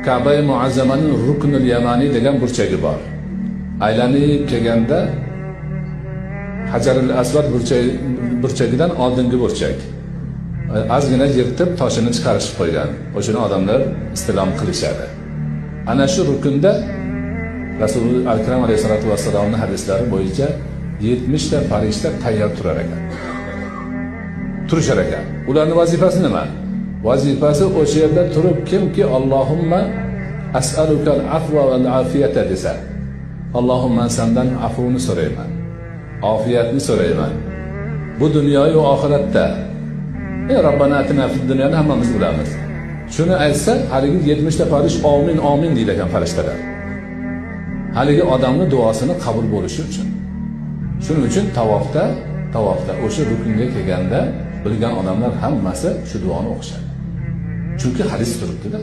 Ka'ba-i Muazzamaning Ruknul Yamani degan burchagi bor. Aylanib kelganda Hajarul Asvad burchagidan oldingi burchak. Ozgina yirtib toshini chiqarishib qo'ygan. O'shani odamlar istilom qilishadi. Ana shu rukunda Rasululloh akram alayhisolatu vassalomning hadislari bo'yicha 70 ta farishta tayyor turar ekan. Turishar ekan. Ularning vazifasi nima? Vazifasi o'sha yerda turib kimki Allohumma as'alukal afva val afiyata desa, Allohumma sendan afvini so'rayman, ofiyatni so'rayman. Bu dunyo va oxiratda. Robbana atina fid dunyoni hammamiz bilamiz. Shuni aytsa, haligi 70 ta farish amin amin deydi ekan farishtalar. Haligi odamning duosini qabul bo'lishi uchun. Shuning uchun tavofda o'sha rukunga kelganda bilgan odamlar hammasi shu duoni o'qishadi. Chunki hadis turibdi-da.